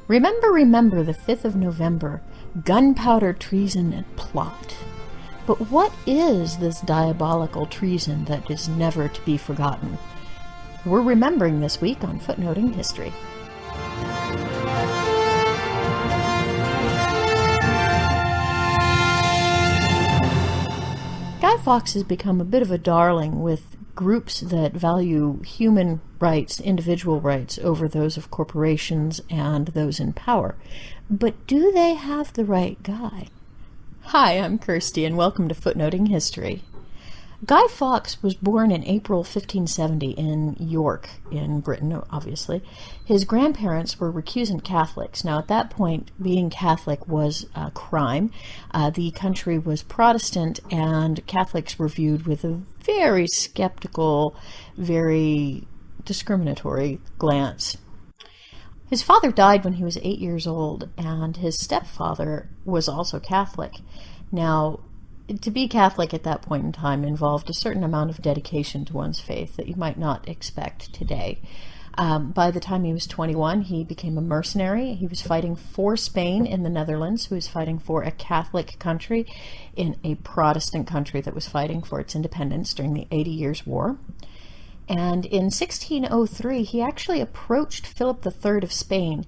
Remember the 5th of November, Gunpowder Treason and Plot. But what is this diabolical treason that is never to be forgotten? We're remembering this week on Footnoting History. Guy Fawkes has become a bit of a darling with groups that value human rights, individual rights, over those of corporations and those in power. But do they have the right guy? Hi, I'm Kirsti, and welcome to Footnoting History. Guy Fawkes was born in April 1570 in York, in Britain, obviously. His grandparents were recusant Catholics. Now, at that point, being Catholic was a crime. The country was Protestant, and Catholics were viewed with a very skeptical, very discriminatory glance. His father died when he was 8 years old, and his stepfather was also Catholic. Now, to be Catholic at that point in time involved a certain amount of dedication to one's faith that you might not expect today. By the time he was 21, he became a mercenary. He was fighting for Spain in the Netherlands, who was fighting for a Catholic country in a Protestant country that was fighting for its independence during the 80 Years' War. And in 1603, he actually approached Philip III of Spain,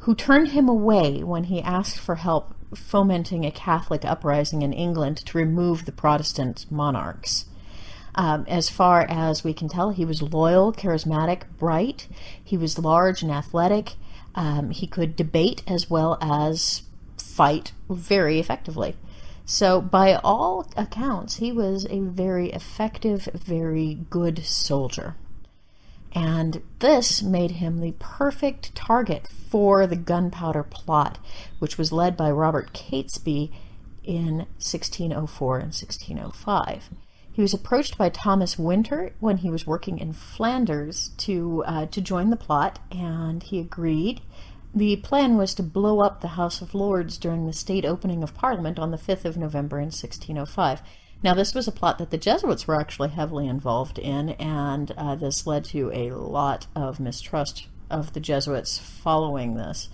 who turned him away when he asked for help fomenting a Catholic uprising in England to remove the Protestant monarchs. As far as we can tell, he was loyal, charismatic, bright. He was large and athletic. He could debate as well as fight very effectively. So by all accounts, he was a very effective, very good soldier. And this made him the perfect target for the Gunpowder Plot, which was led by Robert Catesby in 1604 and 1605. He was approached by Thomas Winter when he was working in Flanders to join the plot, and he agreed. The plan was to blow up the House of Lords during the state opening of Parliament on the 5th of November in 1605. Now, this was a plot that the Jesuits were actually heavily involved in, and this led to a lot of mistrust of the Jesuits following this.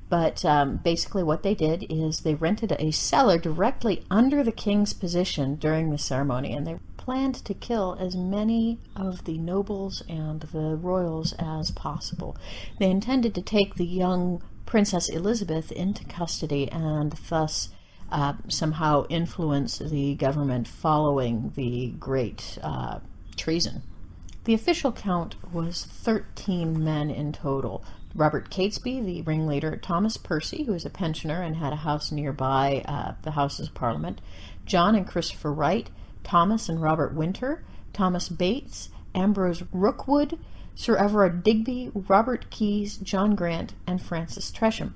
But basically what they did is they rented a cellar directly under the king's position during the ceremony, and they planned to kill as many of the nobles and the royals as possible. They intended to take the young Princess Elizabeth into custody and thus somehow influence the government following the great treason. The official count was 13 men in total. Robert Catesby, the ringleader, Thomas Percy, who was a pensioner and had a house nearby the Houses of Parliament, John and Christopher Wright, Thomas and Robert Winter, Thomas Bates, Ambrose Rookwood, Sir Everard Digby, Robert Keyes, John Grant, and Francis Tresham.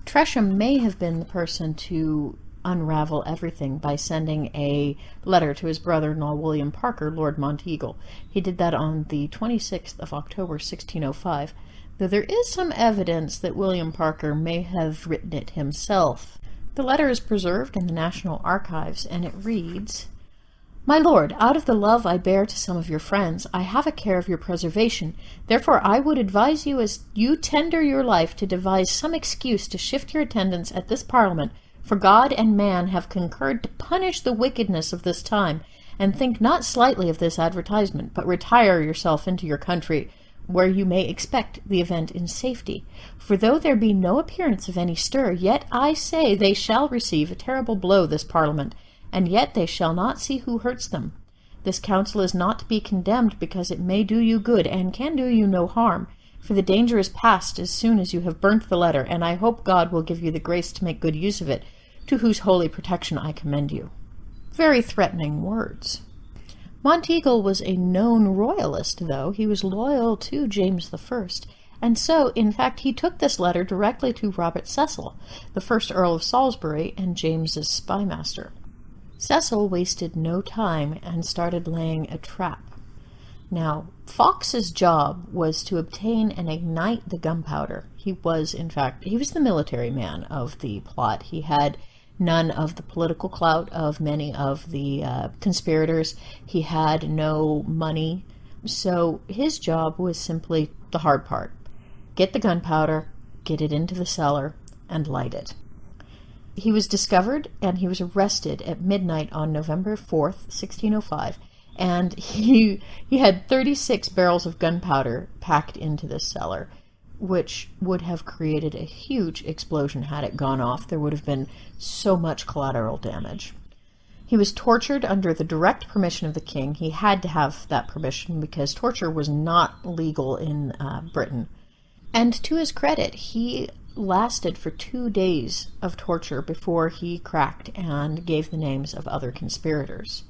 Tresham may have been the person to unravel everything by sending a letter to his brother-in-law William Parker, Lord Monteagle. He did that on the 26th of October, 1605, though there is some evidence that William Parker may have written it himself. The letter is preserved in the National Archives, and it reads, "My lord, out of the love I bear to some of your friends, I have a care of your preservation. Therefore I would advise you, as you tender your life, to devise some excuse to shift your attendance at this Parliament, for God and man have concurred to punish the wickedness of this time, and think not slightly of this advertisement, but retire yourself into your country, where you may expect the event in safety. For though there be no appearance of any stir, yet I say they shall receive a terrible blow this Parliament, and yet they shall not see who hurts them. This counsel is not to be condemned, because it may do you good, and can do you no harm, for the danger is past as soon as you have burnt the letter, and I hope God will give you the grace to make good use of it, to whose holy protection I commend you." Very threatening words. Monteagle was a known royalist, though. He was loyal to James I, and so, in fact, he took this letter directly to Robert Cecil, the first Earl of Salisbury and James's spymaster. Cecil wasted no time and started laying a trap. Now, Fawkes's job was to obtain and ignite the gunpowder. He was the military man of the plot. He had none of the political clout of many of the conspirators. He had no money So his job was simply the hard part. Get the gunpowder, get it into the cellar, and light it. He was discovered and he was arrested at midnight on November 4th, 1605, and he had 36 barrels of gunpowder packed into this cellar, which would have created a huge explosion had it gone off. There would have been so much collateral damage. He was tortured under the direct permission of the king. He had to have that permission because torture was not legal in Britain. And to his credit, he lasted for 2 days of torture before he cracked and gave the names of other conspirators.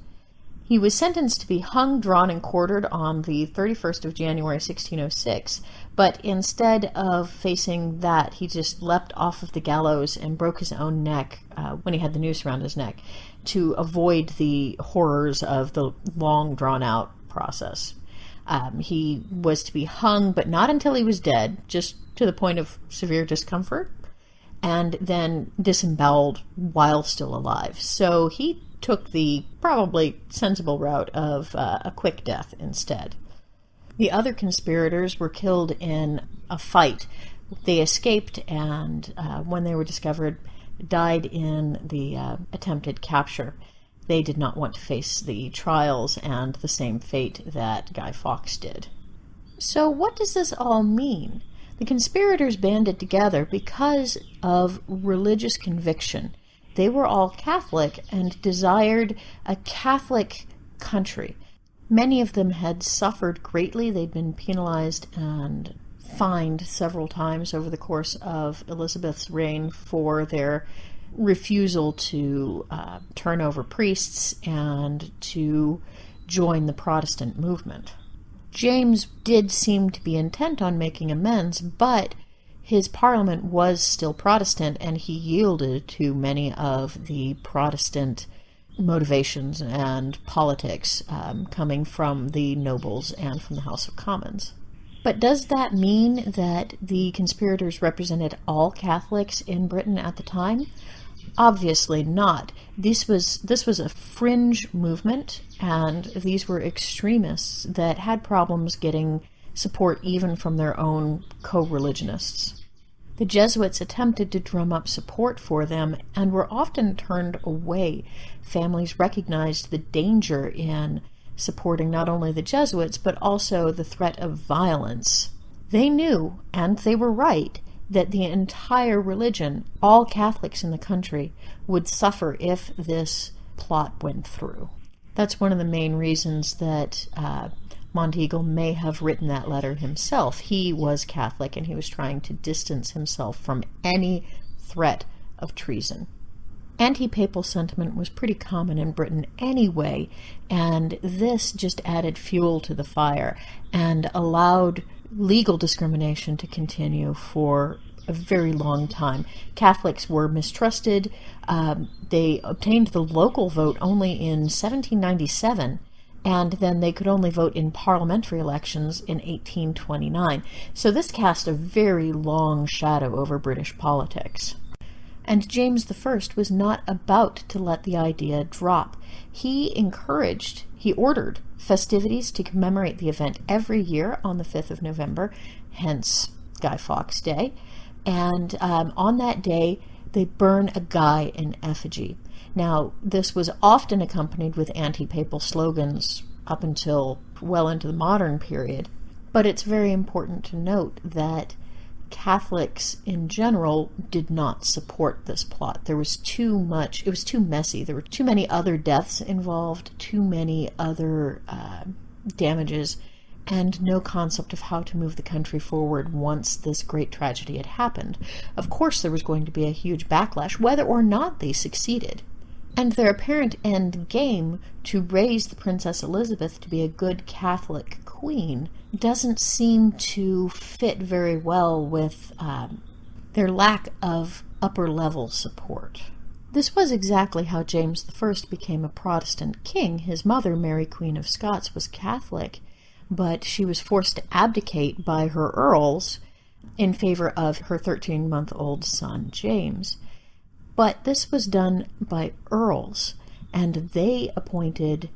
He was sentenced to be hung, drawn, and quartered on the 31st of January, 1606, but instead of facing that, he just leapt off of the gallows and broke his own neck when he had the noose around his neck to avoid the horrors of the long, drawn-out process. He was to be hung, but not until he was dead, just to the point of severe discomfort, and then disemboweled while still alive. So he took the probably sensible route of a quick death instead. The other conspirators were killed in a fight. They escaped and, when they were discovered, died in the attempted capture. They did not want to face the trials and the same fate that Guy Fawkes did. So what does this all mean? The conspirators banded together because of religious conviction. They were all Catholic and desired a Catholic country. Many of them had suffered greatly. They'd been penalized and fined several times over the course of Elizabeth's reign for their refusal to turn over priests and to join the Protestant movement. James did seem to be intent on making amends, but his parliament was still Protestant, and he yielded to many of the Protestant motivations and politics coming from the nobles and from the House of Commons. But does that mean that the conspirators represented all Catholics in Britain at the time? Obviously not. This was a fringe movement, and these were extremists that had problems getting support even from their own co-religionists. The Jesuits attempted to drum up support for them and were often turned away. Families recognized the danger in supporting not only the Jesuits, but also the threat of violence. They knew, and they were right, that the entire religion, all Catholics in the country, would suffer if this plot went through. That's one of the main reasons that Monteagle may have written that letter himself. He was Catholic, and he was trying to distance himself from any threat of treason. Anti-papal sentiment was pretty common in Britain anyway, and this just added fuel to the fire and allowed legal discrimination to continue for a very long time. Catholics were mistrusted. They obtained the local vote only in 1797, and then they could only vote in parliamentary elections in 1829. So this cast a very long shadow over British politics. And James I was not about to let the idea drop. He ordered festivities to commemorate the event every year on the 5th of November, hence Guy Fawkes Day. And on that day, they burn a guy in effigy. Now, this was often accompanied with anti-papal slogans up until well into the modern period. But it's very important to note that Catholics in general did not support this plot. There was too much, it was too messy. There were too many other deaths involved, too many other damages, and no concept of how to move the country forward once this great tragedy had happened. Of course, there was going to be a huge backlash, whether or not they succeeded. And their apparent end game to raise the Princess Elizabeth to be a good Catholic queen doesn't seem to fit very well with their lack of upper-level support. This was exactly how James I became a Protestant king. His mother, Mary Queen of Scots, was Catholic, but she was forced to abdicate by her earls in favor of her 13-month-old son, James. But this was done by earls, and they appointed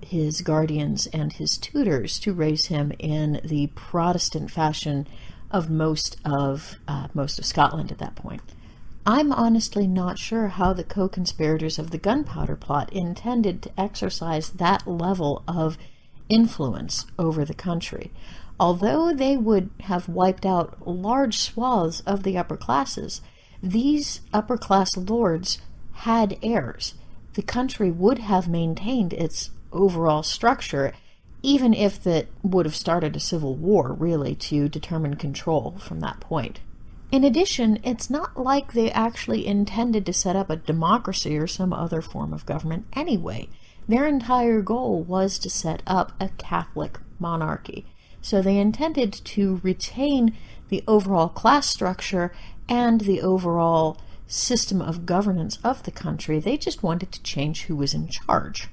his guardians and his tutors to raise him in the Protestant fashion of most of Scotland at that point. I'm honestly not sure how the co-conspirators of the Gunpowder Plot intended to exercise that level of influence over the country. Although they would have wiped out large swaths of the upper classes, these upper class lords had heirs. The country would have maintained its overall structure, even if that would have started a civil war, really, to determine control from that point. In addition, it's not like they actually intended to set up a democracy or some other form of government anyway. Their entire goal was to set up a Catholic monarchy. So they intended to retain the overall class structure and the overall system of governance of the country. They just wanted to change who was in charge.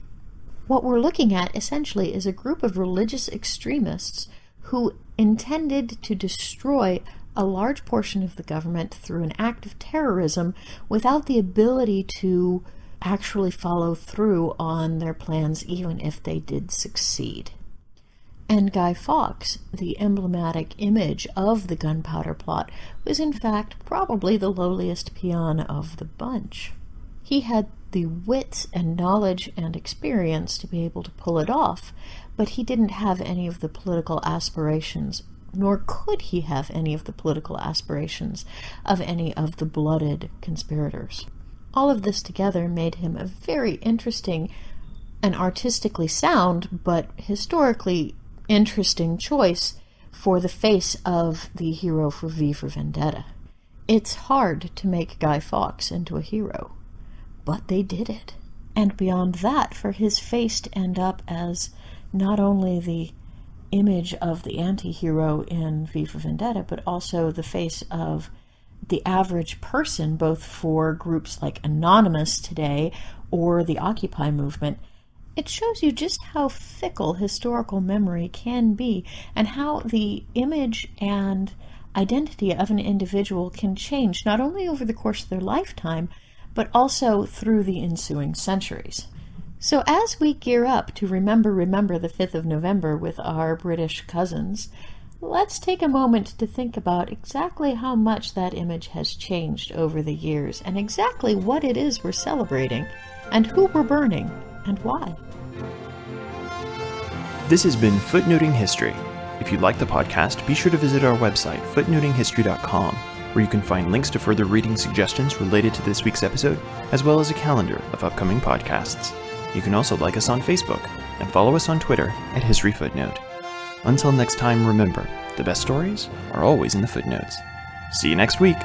What we're looking at essentially is a group of religious extremists who intended to destroy a large portion of the government through an act of terrorism without the ability to actually follow through on their plans, even if they did succeed. And Guy Fawkes, the emblematic image of the Gunpowder Plot, was in fact probably the lowliest peon of the bunch. He had the wits and knowledge and experience to be able to pull it off, but he didn't have any of the political aspirations, nor could he have any of the political aspirations of any of the blooded conspirators. All of this together made him a very interesting and artistically sound, but historically interesting choice for the face of the hero for V for Vendetta. It's hard to make Guy Fawkes into a hero, but they did it. And beyond that, for his face to end up as not only the image of the anti-hero in V for Vendetta, but also the face of the average person, both for groups like Anonymous today or the Occupy movement, it shows you just how fickle historical memory can be and how the image and identity of an individual can change not only over the course of their lifetime, but also through the ensuing centuries. So as we gear up to remember the 5th of November with our British cousins, let's take a moment to think about exactly how much that image has changed over the years and exactly what it is we're celebrating and who we're burning and why. This has been Footnoting History. If you like the podcast, be sure to visit our website, footnotinghistory.com, where you can find links to further reading suggestions related to this week's episode, as well as a calendar of upcoming podcasts. You can also like us on Facebook and follow us on Twitter at History Footnote. Until next time, remember, the best stories are always in the footnotes. See you next week!